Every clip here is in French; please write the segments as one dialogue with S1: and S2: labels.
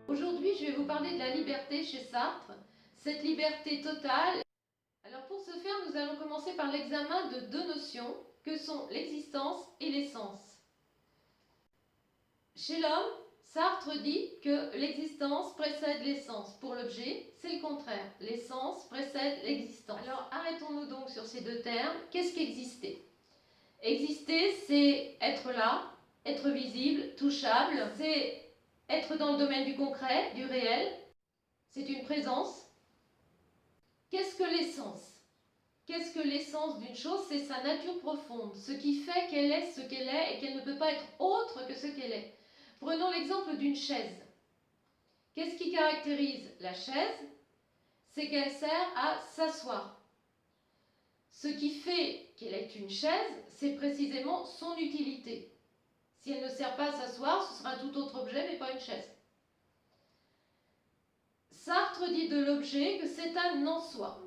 S1: Aujourd'hui, je vais vous parler de la liberté chez Sartre, cette liberté totale. Alors pour ce faire, nous allons commencer par l'examen de deux notions que sont l'existence et l'essence. Chez l'homme, Sartre dit que l'existence précède l'essence. Pour l'objet, c'est le contraire. L'essence précède l'existence. Alors arrêtons-nous donc sur ces deux termes. Qu'est-ce qu'exister ? Exister, c'est être là, être visible, touchable, c'est être dans le domaine du concret, du réel, c'est une présence. Qu'est-ce que l'essence ? Qu'est-ce que l'essence d'une chose ? C'est sa nature profonde, ce qui fait qu'elle est ce qu'elle est et qu'elle ne peut pas être autre que ce qu'elle est. Prenons l'exemple d'une chaise. Qu'est-ce qui caractérise la chaise ? C'est qu'elle sert à s'asseoir. Ce qui fait qu'elle est une chaise, c'est précisément son utilité. Si elle ne sert pas à s'asseoir, ce sera un tout autre objet, mais pas une chaise. Sartre dit de l'objet que c'est un en soi.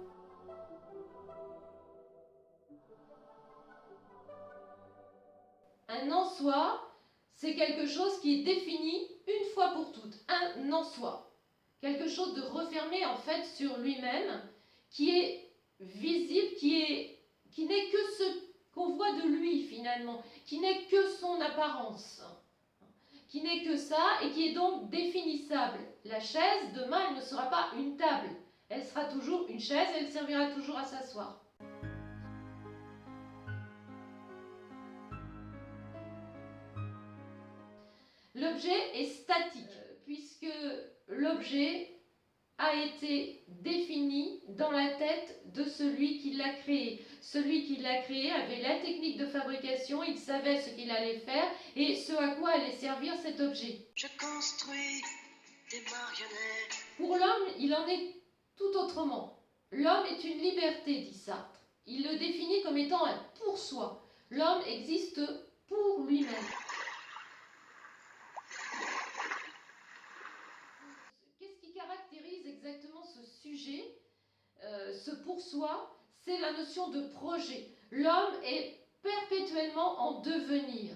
S1: Un en soi, c'est quelque chose qui est défini une fois pour toutes. Un en soi. Quelque chose de refermé en fait sur lui-même, qui est visible, qui n'est que ce qu'on voit de lui finalement, qui n'est que son apparence, qui n'est que ça et qui est donc définissable. La chaise, demain, elle ne sera pas une table. Elle sera toujours une chaise, elle servira toujours à s'asseoir. L'objet est statique, puisque l'objet a été défini dans la tête de celui qui l'a créé. Celui qui l'a créé avait la technique de fabrication, il savait ce qu'il allait faire et ce à quoi allait servir cet objet.
S2: Je construis des marionnettes.
S1: Pour l'homme, il en est tout autrement. L'homme est une liberté, dit Sartre. Il le définit comme étant un pour soi. L'homme existe pour lui-même. Qu'est-ce qui caractérise exactement ce sujet, ce pour soi ? C'est la notion de projet. L'homme est perpétuellement en devenir.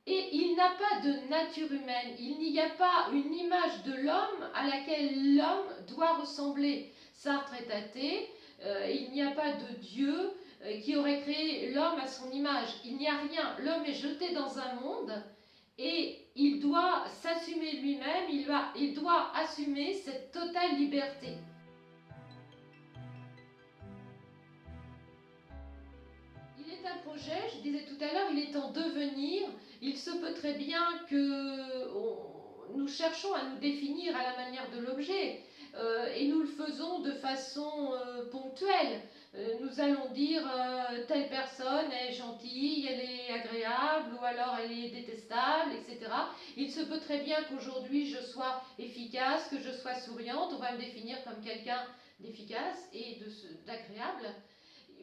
S1: Et il n'a pas de nature humaine, il n'y a pas une image de l'homme à laquelle l'homme doit ressembler. Sartre est athée, il n'y a pas de Dieu qui aurait créé l'homme à son image. Il n'y a rien, l'homme est jeté dans un monde et il doit s'assumer lui-même, il doit assumer cette totale liberté. Il est un projet, je disais tout à l'heure, il est en devenir. Il se peut très bien que nous cherchons à nous définir à la manière de l'objet et nous le faisons de façon ponctuelle. Nous allons dire telle personne est gentille, elle est agréable ou alors elle est détestable, etc. Il se peut très bien qu'aujourd'hui je sois efficace, que je sois souriante, on va me définir comme quelqu'un d'efficace et d'agréable.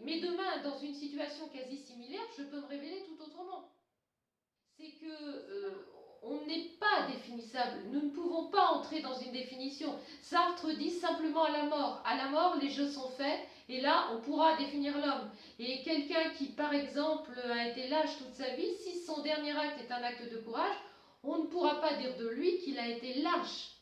S1: Mais demain, dans une situation quasi similaire, je peux me révéler tout autrement. C'est que on n'est pas définissable. Nous ne pouvons pas entrer dans une définition. Sartre dit simplement à la mort. À la mort, les jeux sont faits et là, on pourra définir l'homme. Et quelqu'un qui, par exemple, a été lâche toute sa vie, si son dernier acte est un acte de courage, on ne pourra pas dire de lui qu'il a été lâche.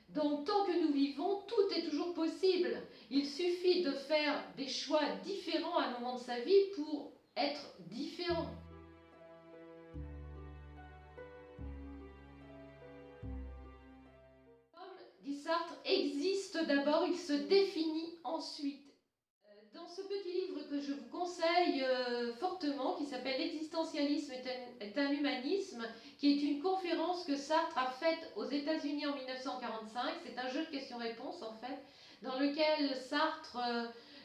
S1: Donc tant que nous vivons, tout est toujours possible. Il suffit de faire des choix différents à un moment de sa vie pour être différent. L'homme, dit Sartre, existe d'abord, il se définit ensuite. Dans ce petit livre que je vous conseille fortement, qui s'appelle L'existentialisme est un humanisme, qui est une conférence que Sartre a faite aux États-Unis en 1945, c'est un jeu de questions-réponses en fait, dans lequel Sartre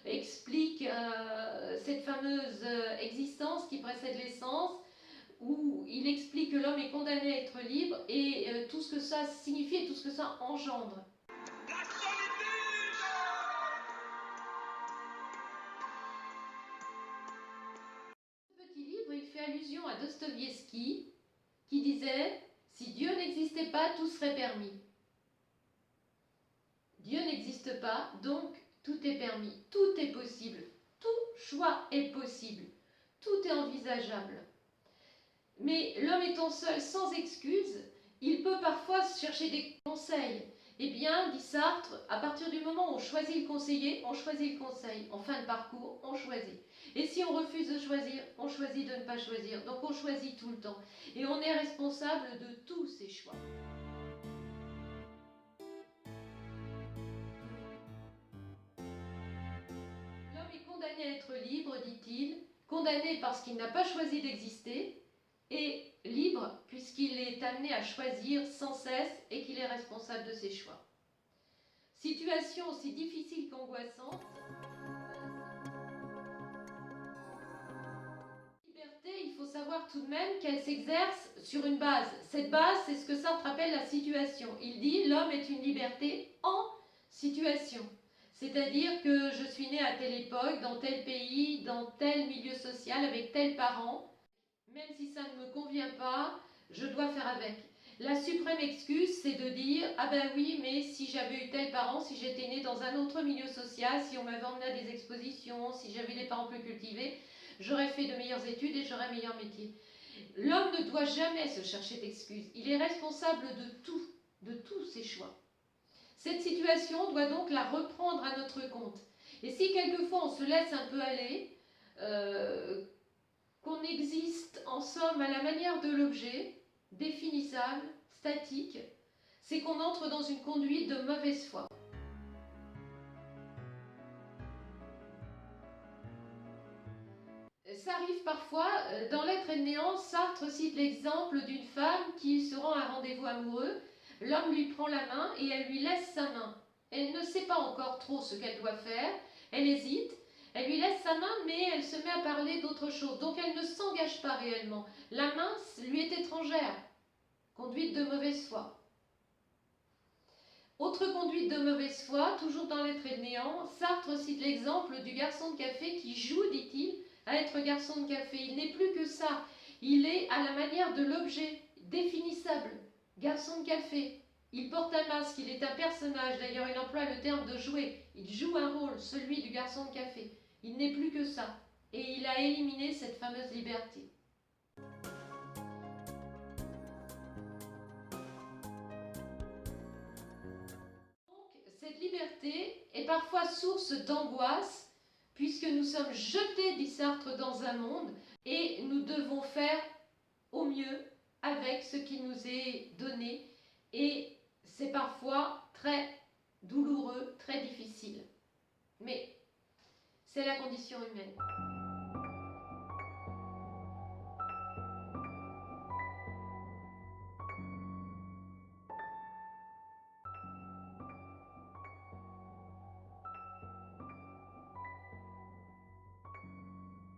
S1: explique cette fameuse existence qui précède l'essence, où il explique que l'homme est condamné à être libre et tout ce que ça signifie et tout ce que ça engendre. Il fait allusion à Dostoïevski qui disait « Si Dieu n'existait pas, tout serait permis ». Dieu n'existe pas, donc tout est permis, tout est possible, tout choix est possible, tout est envisageable. Mais l'homme étant seul, sans excuse, il peut parfois chercher des conseils. Eh bien, dit Sartre, à partir du moment où on choisit le conseiller, on choisit le conseil. En fin de parcours, on choisit. Et si on refuse de choisir, on choisit de ne pas choisir. Donc on choisit tout le temps. Et on est responsable de tous ses choix. L'homme est condamné à être libre, dit-il, condamné parce qu'il n'a pas choisi d'exister, et libre puisqu'il est amené à choisir sans cesse et qu'il est responsable de ses choix. Situation aussi difficile qu'angoissante. La liberté, il faut savoir tout de même qu'elle s'exerce sur une base. Cette base, c'est ce que Sartre appelle la situation. Il dit l'homme est une liberté en situation. C'est-à-dire que je suis né à telle époque, dans tel pays, dans tel milieu social, avec tels parents. Même si ça ne me convient pas, je dois faire avec. La suprême excuse, c'est de dire « Ah ben oui, mais si j'avais eu tel parent, si j'étais né dans un autre milieu social, si on m'avait emmené à des expositions, si j'avais des parents plus cultivés, j'aurais fait de meilleures études et j'aurais un meilleur métier. » L'homme ne doit jamais se chercher d'excuses. Il est responsable de tous ses choix. Cette situation, on doit donc la reprendre à notre compte. Et si quelquefois on se laisse un peu aller, qu'on existe en somme à la manière de l'objet, définissable, statique, c'est qu'on entre dans une conduite de mauvaise foi. Ça arrive parfois, dans L'être et le néant, Sartre cite l'exemple d'une femme qui se rend à un rendez-vous amoureux, l'homme lui prend la main et elle lui laisse sa main. Elle ne sait pas encore trop ce qu'elle doit faire, elle hésite, elle lui laisse sa main mais elle se met à parler d'autre chose, donc elle ne s'engage pas réellement. La main lui est étrangère, conduite de mauvaise foi. Autre conduite de mauvaise foi, toujours dans L'être et le néant, Sartre cite l'exemple du garçon de café qui joue, dit-il, à être garçon de café. Il n'est plus que ça, il est à la manière de l'objet, définissable, garçon de café. Il porte un masque, il est un personnage, d'ailleurs il emploie le terme de jouer, il joue un rôle, celui du garçon de café. Il n'est plus que ça, et il a éliminé cette fameuse liberté. Cette liberté est parfois source d'angoisse, puisque nous sommes jetés, dit Sartre, dans un monde, et nous devons faire au mieux avec ce qui nous est donné, et c'est parfois très douloureux, très difficile. Mais c'est la condition humaine.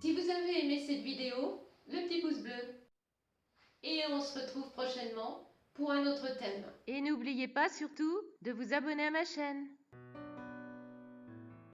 S1: Si vous avez aimé cette vidéo, le petit pouce bleu. Et on se retrouve prochainement pour un autre thème.
S3: Et n'oubliez pas surtout de vous abonner à ma chaîne.